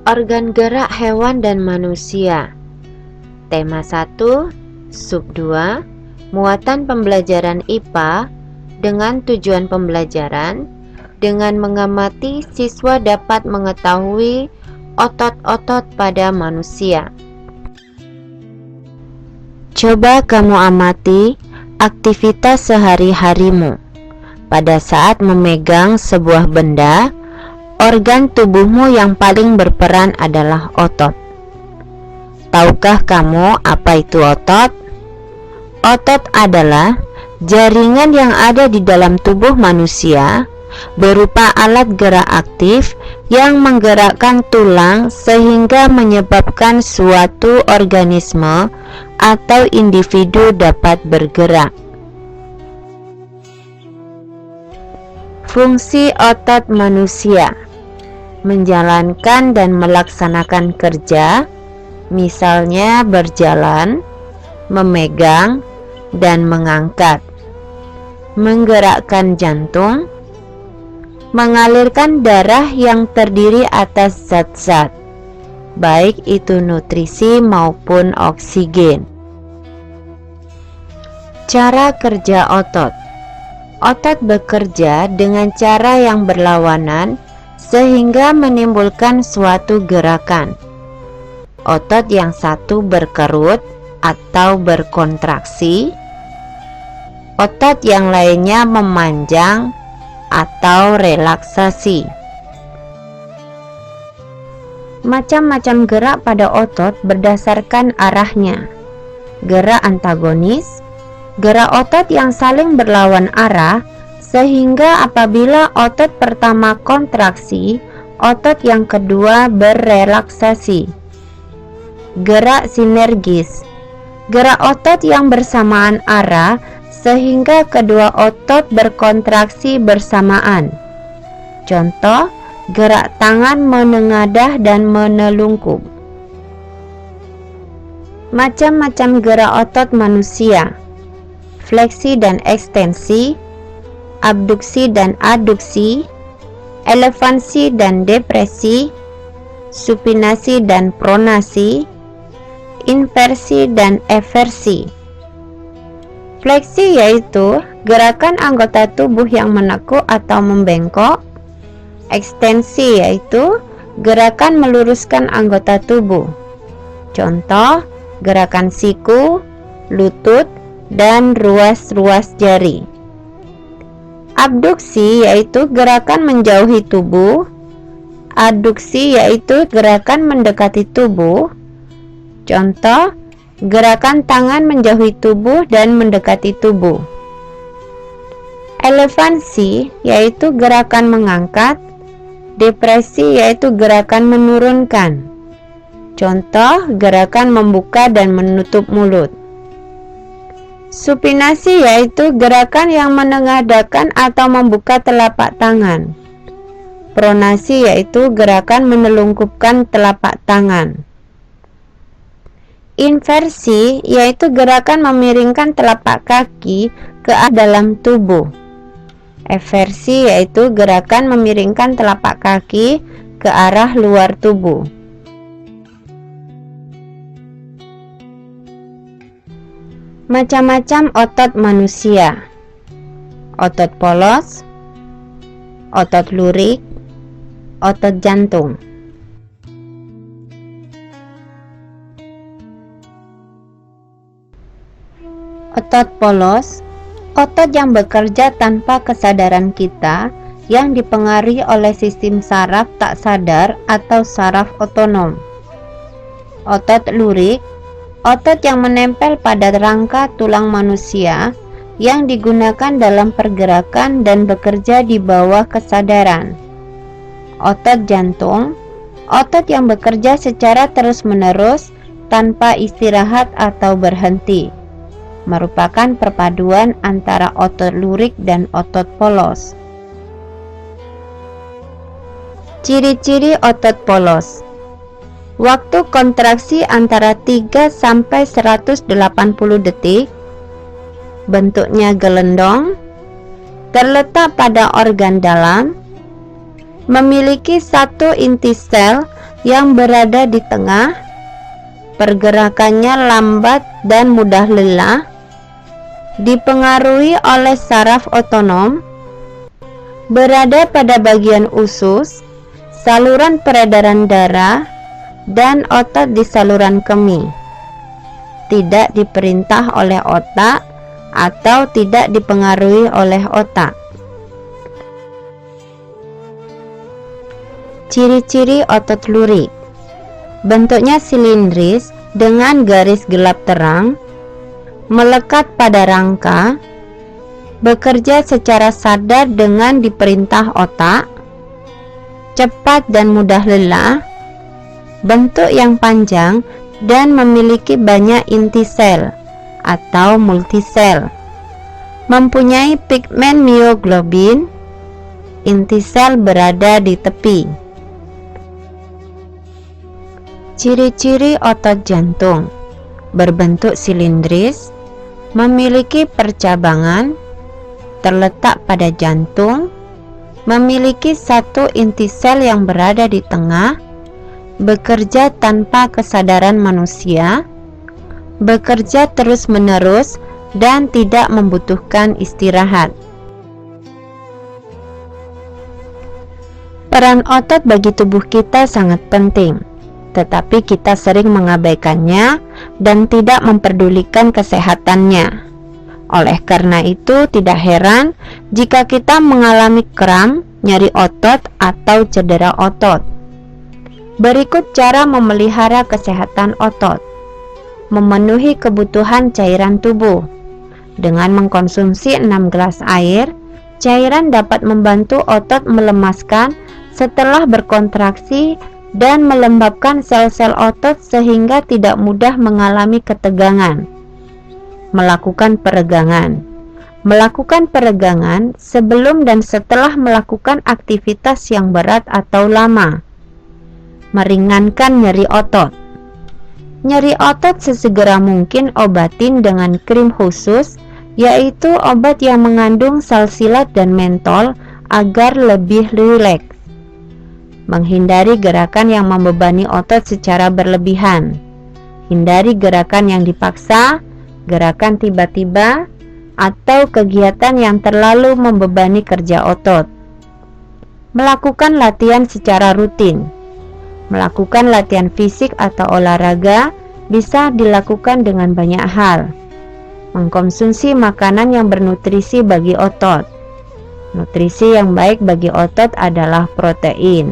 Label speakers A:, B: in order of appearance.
A: Organ gerak hewan dan manusia. Tema 1, Sub 2, muatan pembelajaran IPA dengan tujuan pembelajaran. Dengan mengamati, siswa dapat mengetahui otot-otot pada manusia. Coba kamu amati aktivitas sehari-harimu. Pada saat memegang sebuah benda, organ tubuhmu yang paling berperan adalah otot. Tahukah kamu apa itu otot? Otot adalah jaringan yang ada di dalam tubuh manusia, berupa alat gerak aktif yang menggerakkan tulang sehingga menyebabkan suatu organisme atau individu dapat bergerak. Fungsi otot manusia: menjalankan dan melaksanakan kerja, misalnya berjalan, memegang, dan mengangkat. Menggerakkan jantung, mengalirkan darah yang terdiri atas zat-zat, baik itu nutrisi maupun oksigen. Cara kerja otot: otot bekerja dengan cara yang berlawanan sehingga menimbulkan suatu gerakan. Otot yang satu berkerut atau berkontraksi, otot yang lainnya memanjang atau relaksasi. Macam-macam gerak pada otot berdasarkan arahnya. Gerak antagonis, gerak otot yang saling berlawan arah, sehingga apabila otot pertama kontraksi, otot yang kedua berrelaksasi. Gerak sinergis, gerak otot yang bersamaan arah, sehingga kedua otot berkontraksi bersamaan. Contoh, gerak tangan menengadah dan menelungkup. Macam-macam gerak otot manusia: fleksi dan ekstensi, abduksi dan aduksi, elevansi dan depresi, supinasi dan pronasi, inversi dan eversi. Fleksi yaitu gerakan anggota tubuh yang menekuk atau membengkok. Ekstensi yaitu gerakan meluruskan anggota tubuh. Contoh, gerakan siku, lutut, dan ruas-ruas jari. Abduksi yaitu gerakan menjauhi tubuh. Aduksi yaitu gerakan mendekati tubuh. Contoh, gerakan tangan menjauhi tubuh dan mendekati tubuh. Elevansi yaitu gerakan mengangkat. Depresi yaitu gerakan menurunkan. Contoh, gerakan membuka dan menutup mulut. Supinasi yaitu gerakan yang menengadahkan atau membuka telapak tangan. Pronasi yaitu gerakan menelungkupkan telapak tangan. Inversi yaitu gerakan memiringkan telapak kaki ke dalam tubuh. Eversi yaitu gerakan memiringkan telapak kaki ke arah luar tubuh. Macam-macam otot manusia: otot polos, otot lurik, otot jantung. Otot polos, otot yang bekerja tanpa kesadaran kita, yang dipengaruhi oleh sistem saraf tak sadar atau saraf otonom. Otot lurik, otot yang menempel pada rangka tulang manusia, yang digunakan dalam pergerakan dan bekerja di bawah kesadaran. Otot jantung, otot yang bekerja secara terus-menerus tanpa istirahat atau berhenti, merupakan perpaduan antara otot lurik dan otot polos. Ciri-ciri otot polos: waktu kontraksi antara 3 sampai 180 detik, bentuknya gelendong, terletak pada organ dalam, memiliki satu inti sel yang berada di tengah, pergerakannya lambat dan mudah lelah, dipengaruhi oleh saraf otonom, berada pada bagian usus, saluran peredaran darah, dan otot di saluran kemih, tidak diperintah oleh otak atau tidak dipengaruhi oleh otak. Ciri-ciri otot lurik: bentuknya silindris dengan garis gelap terang, melekat pada rangka, bekerja secara sadar dengan diperintah otak, cepat dan mudah lelah, bentuk yang panjang dan memiliki banyak inti sel atau multisel, mempunyai pigmen mioglobin, inti sel berada di tepi. Ciri-ciri otot jantung: berbentuk silindris, memiliki percabangan, terletak pada jantung, memiliki satu inti sel yang berada di tengah, bekerja tanpa kesadaran manusia, bekerja terus-menerus dan tidak membutuhkan istirahat. Peran otot bagi tubuh kita sangat penting, tetapi kita sering mengabaikannya dan tidak memperdulikan kesehatannya. Oleh karena itu, tidak heran jika kita mengalami kram, nyeri otot, atau cedera otot. Berikut cara memelihara kesehatan otot. Memenuhi kebutuhan cairan tubuh. Dengan mengkonsumsi 6 gelas air, cairan dapat membantu otot melemaskan setelah berkontraksi dan melembabkan sel-sel otot sehingga tidak mudah mengalami ketegangan. Melakukan peregangan. Melakukan peregangan sebelum dan setelah melakukan aktivitas yang berat atau lama. Meringankan nyeri otot. Nyeri otot sesegera mungkin obatin dengan krim khusus, yaitu obat yang mengandung salsilat dan mentol agar lebih rileks. Menghindari gerakan yang membebani otot secara berlebihan. Hindari gerakan yang dipaksa, gerakan tiba-tiba, atau kegiatan yang terlalu membebani kerja otot. Melakukan latihan secara rutin. Melakukan latihan fisik atau olahraga bisa dilakukan dengan banyak hal. Mengkonsumsi makanan yang bernutrisi bagi otot. Nutrisi yang baik bagi otot adalah protein.